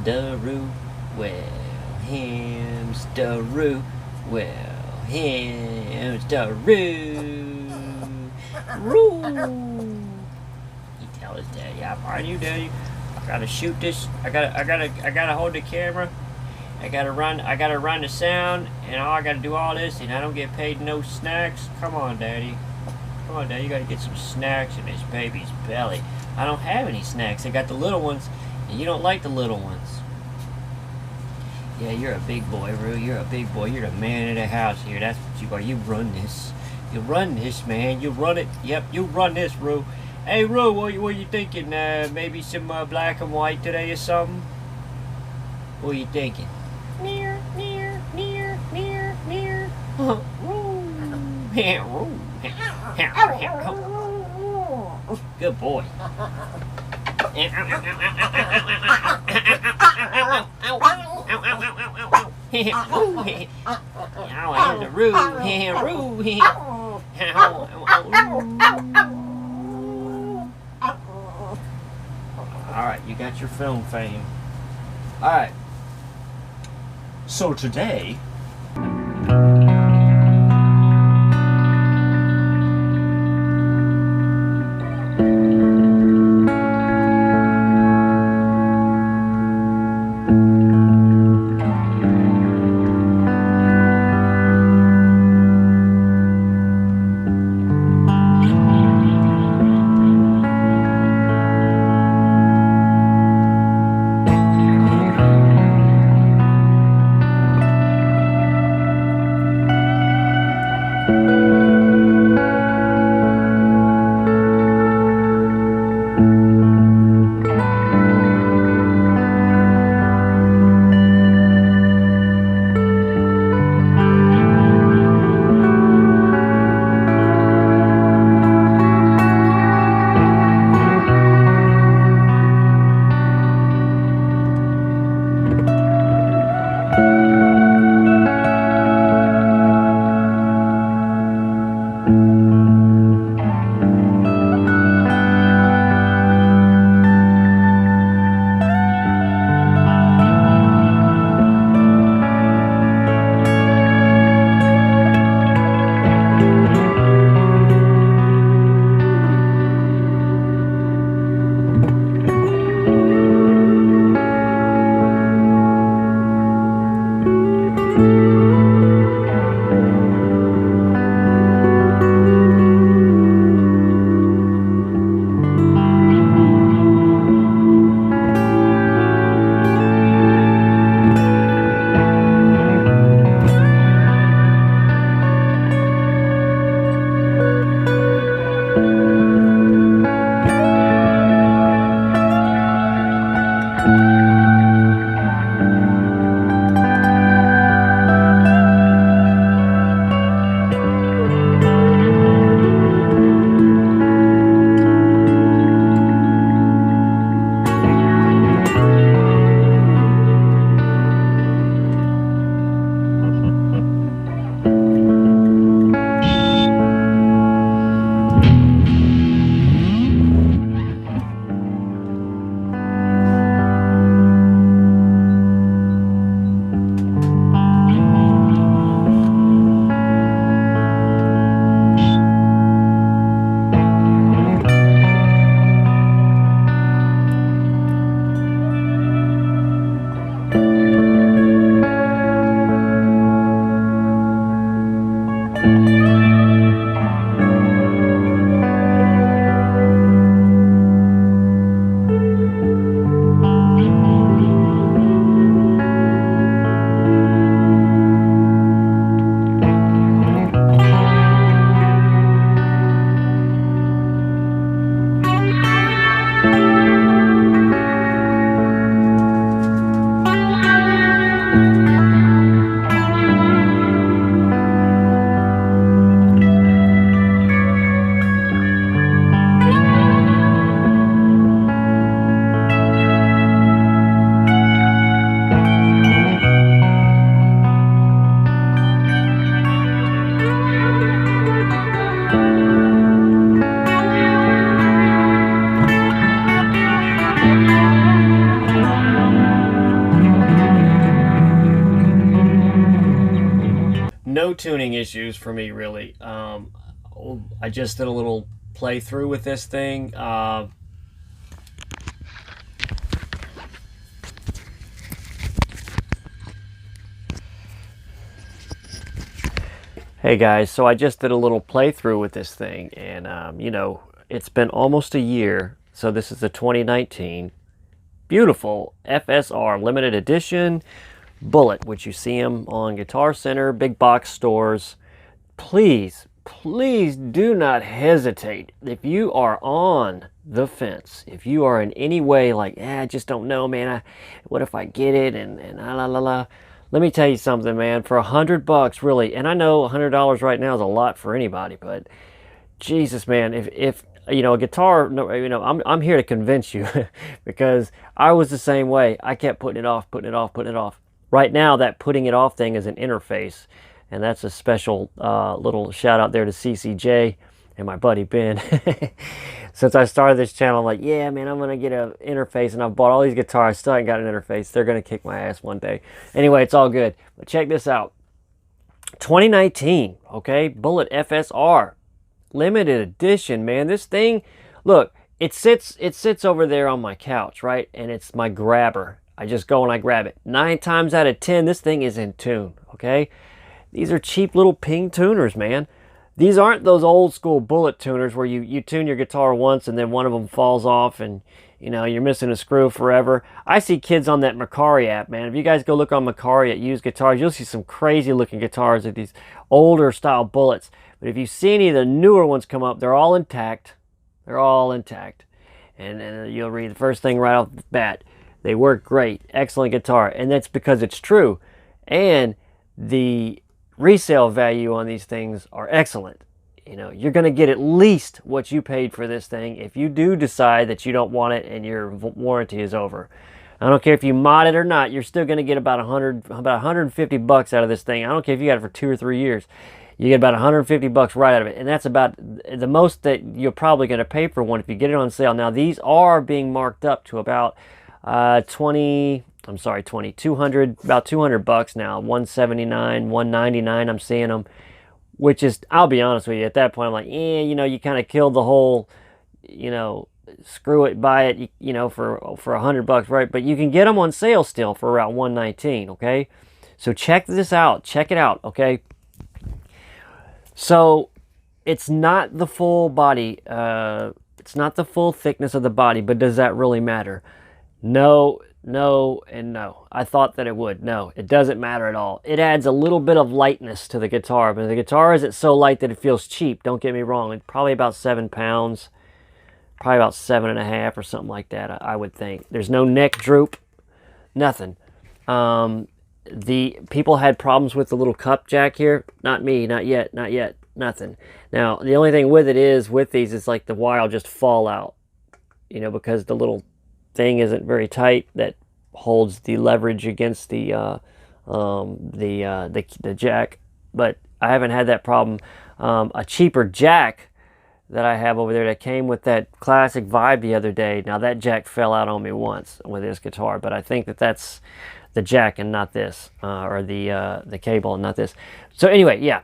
the Roo, well, him's the Roo, well, him's the Roo, Roo. He tells his daddy, "I'm on you, daddy. I gotta shoot this. I gotta hold the camera. I gotta run the sound, and I gotta do all this, and I don't get paid no snacks. Come on, daddy. Come on, daddy. You gotta get some snacks in this baby's belly. I don't have any snacks. I got the little ones, and you don't like the little ones." "Yeah, you're a big boy, Roo. You're a big boy. You're the man of the house here. That's what you are. You run this. You run this, man. You run it. Yep, you run this, Roo. Hey, Roo, what you thinking? Maybe some black and white today or something? What are you thinking?" "Near, near, near, near, near. Roo. Yeah, Roo. Good boy." Oh, the Roo, Roo. Alright, you got your film fame. Alright. So today, no tuning issues for me, really. I just did a little playthrough with this thing. Hey guys, so I just did a little playthrough with this thing, and you know, it's been almost a year, so this is the 2019 beautiful FSR limited edition Bullet, which you see them on Guitar Center, big box stores. Please, please do not hesitate. If you are on the fence, if you are in any way like, I just don't know, man, what if I get it, and la la la. Let me tell you something, man. For $100, really, and I know $100 right now is a lot for anybody, but Jesus, man, if you know a guitar, you know, I'm here to convince you because I was the same way. I kept putting it off, putting it off, putting it off. Right now, that putting it off thing is an interface, and that's a special little shout out there to CCJ and my buddy Ben. Since I started this channel, I'm like, yeah, man, I'm gonna get an interface, and I've bought all these guitars, still ain't got an interface. They're gonna kick my ass one day. Anyway, it's all good. But check this out. 2019, okay, Bullet FSR, limited edition, man. This thing, look, it sits over there on my couch, right? And it's my grabber. I just go and I grab it. 9 times out of 10, this thing is in tune, okay? These are cheap little ping tuners, man. These aren't those old school Bullet tuners where you tune your guitar once and then one of them falls off and, you know, you're missing a screw forever. I see kids on that Mercari app, man. If you guys go look on Mercari at used guitars, you'll see some crazy looking guitars with these older style Bullets. But if you see any of the newer ones come up, they're all intact. They're all intact. And you'll read the first thing right off the bat. They work great. Excellent guitar. And that's because it's true. And the resale value on these things are excellent. You know, you're going to get at least what you paid for this thing if you do decide that you don't want it and your warranty is over. I don't care if you mod it or not, you're still going to get about $150 out of this thing. I don't care if you got it for 2 or 3 years. You get about $150 right out of it, and that's about the most that you're probably going to pay for one if you get it on sale. Now, these are being marked up to about 200, about $200 now, $179, $199. I'm seeing them, which is, I'll be honest with you, at that point I'm like, you know, you kind of killed the whole, you know, screw it, buy it, you know, for $100, right? But you can get them on sale still for around $119. Okay, so check this out, check it out. Okay, so it's not the full body, it's not the full thickness of the body, but does that really matter? No, no, and no. I thought that it would. No, it doesn't matter at all. It adds a little bit of lightness to the guitar, but the guitar isn't so light that it feels cheap. Don't get me wrong. It's probably about 7 pounds, probably about 7.5 or something like that, I would think. There's no neck droop, nothing. The people had problems with the little cup jack here. Not me, not yet, not yet, nothing. Now, the only thing with it is, with these, is like the wire will just fall out, you know, because the little thing isn't very tight that holds the leverage against the jack. But I haven't had that problem. A cheaper jack that I have over there that came with that classic vibe the other day. Now that jack fell out on me once with this guitar, but I think that that's the jack and not this, or the cable and not this. So anyway, yeah,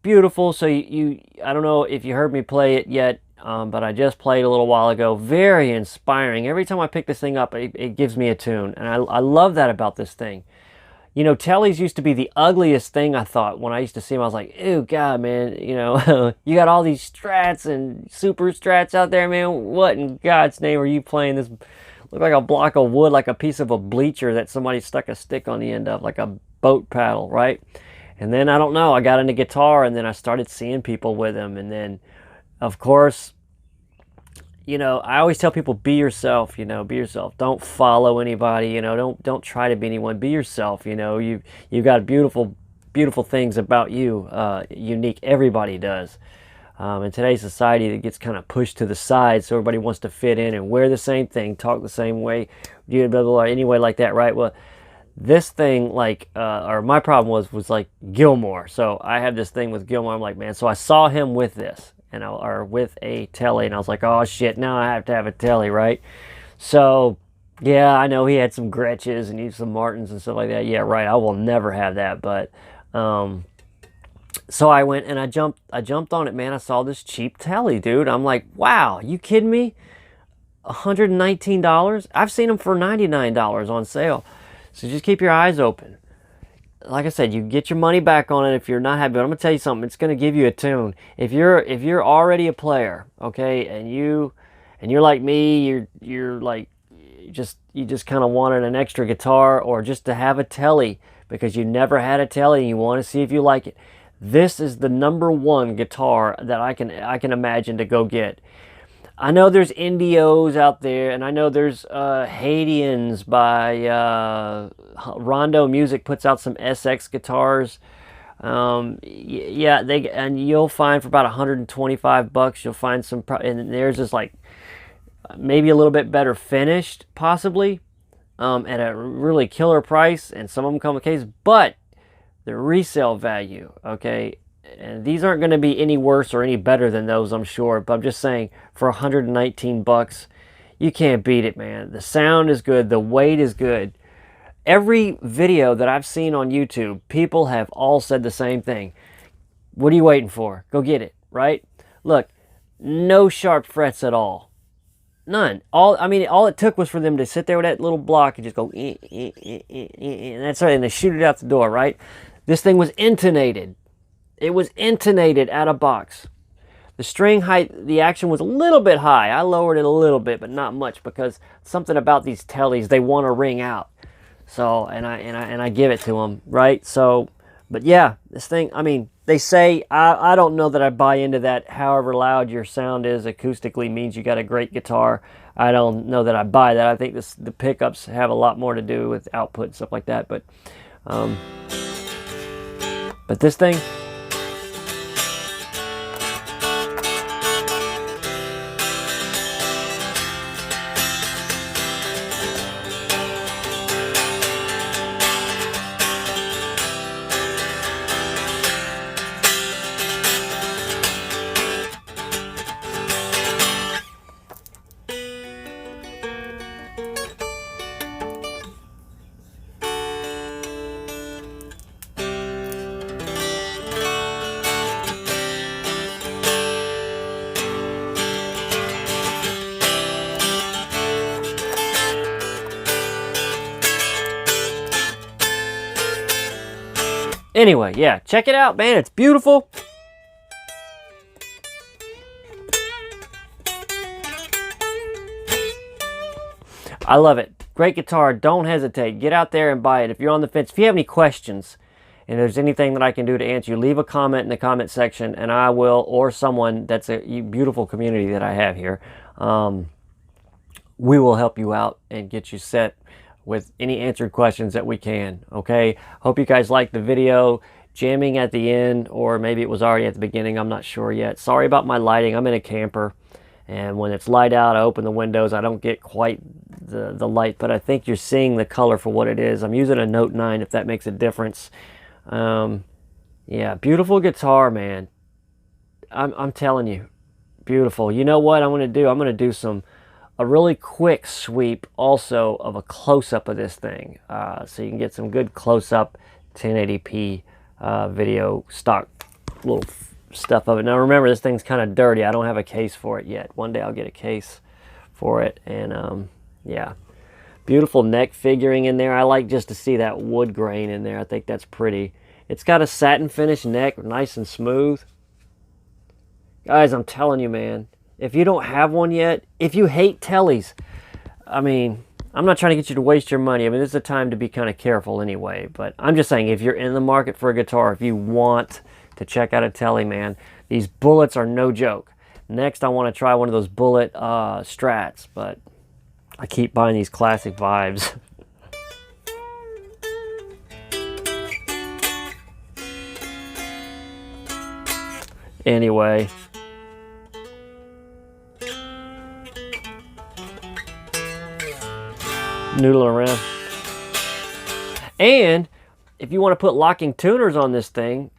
beautiful. So I don't know if you heard me play it yet. But I just played a little while ago. Very inspiring. Every time I pick this thing up, it gives me a tune. And I love that about this thing. You know, tellies used to be the ugliest thing, I thought. When I used to see them, I was like, ew, God, man. You know, you got all these strats and super strats out there, man. What in God's name are you playing? This look like a block of wood, like a piece of a bleacher that somebody stuck a stick on the end of, like a boat paddle, right? And then, I don't know, I got into guitar, and then I started seeing people with them. And then, of course, you know, I always tell people, be yourself, you know, be yourself. Don't follow anybody, you know, don't try to be anyone. Be yourself, you know. You've got beautiful things about you, unique. Everybody does. In today's society, it gets kind of pushed to the side, so everybody wants to fit in and wear the same thing, talk the same way, blah, blah, blah, anyway, like that, right? Well, this thing, like, or my problem was like Gilmore. So I have this thing with Gilmore. I'm like, man, so I saw him with this. Or with a telly, and I was like, oh shit, now I have to have a telly, right? So yeah, I know he had some Gretches and some Martins and stuff like that. Yeah, right, I will never have that. But So I went and I jumped on it, man. I saw this cheap telly, dude. I'm like, wow, you kidding me? $119? I've seen them for $99 on sale. So just keep your eyes open. Like I said, you get your money back on it if you're not happy. But I'm gonna tell you something. It's gonna give you a tune. If you're already a player, okay, and you're like me, you're like you just kind of wanted an extra guitar or just to have a telly because you never had a telly and you want to see if you like it. This is the #1 guitar that I can imagine to go get. I know there's Indios out there, and I know there's Haitians by Rondo Music puts out some SX guitars. Yeah, and you'll find for about 125 bucks, you'll find some, and theirs is like maybe a little bit better finished, possibly, at a really killer price, and some of them come with case, but the resale value, okay, and these aren't going to be any worse or any better than those, I'm sure, but I'm just saying, for 119 bucks, you can't beat it, man. The sound is good, the weight is good. Every video that I've seen on YouTube, people have all said the same thing. What are you waiting for? Go get it, right? Look, no sharp frets at all. None. All it took was for them to sit there with that little block and just go, and that's right, and they shoot it out the door, right? This thing was intonated. It was intonated out of box. The string height, the action was a little bit high. I lowered it a little bit, but not much, because something about these tellies, they want to ring out. So, and I give it to them, right? So, but yeah, this thing, I mean, they say, I don't know that I buy into that. However loud your sound is acoustically means you got a great guitar. I don't know that I buy that. I think the pickups have a lot more to do with output and stuff like that. But this thing, anyway, yeah, check it out, man. It's beautiful. I love it. Great guitar. Don't hesitate. Get out there and buy it. If you're on the fence, if you have any questions and there's anything that I can do to answer you, leave a comment in the comment section and I will, or someone, that's a beautiful community that I have here, we will help you out and get you set with any answered questions that we can, okay? Hope you guys liked the video. Jamming at the end, or maybe it was already at the beginning, I'm not sure yet. Sorry about my lighting. I'm in a camper, and when it's light out, I open the windows. I don't get quite the light, but I think you're seeing the color for what it is. I'm using a Note 9, if that makes a difference. Yeah, beautiful guitar, man. I'm telling you, beautiful. You know what I'm going to do? I'm going to do a really quick sweep also of a close-up of this thing, so you can get some good close-up 1080p video stock little stuff of it. Now remember, this thing's kind of dirty. I don't have a case for it yet. One day I'll get a case for it. And yeah, beautiful neck figuring in there. I like just to see that wood grain in there. I think that's pretty. It's got a satin finish neck, nice and smooth. Guys, I'm telling you, man, if you don't have one yet, if you hate tellies, I mean, I'm not trying to get you to waste your money. I mean, this is a time to be kind of careful anyway. But I'm just saying, if you're in the market for a guitar, if you want to check out a telly, man, these Bullets are no joke. Next, I want to try one of those Bullet Strats, but I keep buying these classic vibes. Anyway. Noodling around. And if you want to put locking tuners on this thing,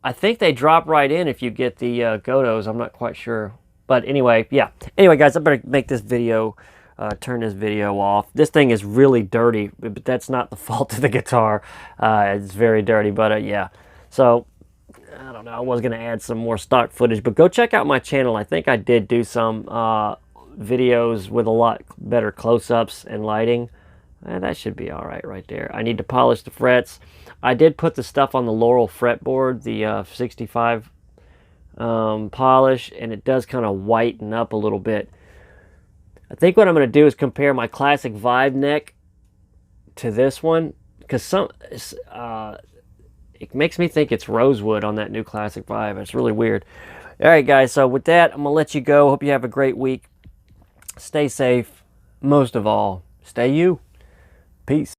I think they drop right in if you get the Godos. I'm not quite sure. But anyway, yeah. Anyway, guys, I better make this video, turn this video off. This thing is really dirty, but that's not the fault of the guitar. It's very dirty, but yeah. So, I don't know, I was going to add some more stock footage, but go check out my channel. I think I did do some videos with a lot better close-ups and lighting. That should be all right there. I need to polish the frets. I did put the stuff on the Laurel fretboard, the 65 polish, and it does kind of whiten up a little bit. I think what I'm going to do is compare my classic Vibe neck to this one, because it makes me think it's rosewood on that new classic Vibe. It's really weird. All right, guys, so with that, I'm going to let you go. Hope you have a great week. Stay safe. Most of all, stay you. Peace.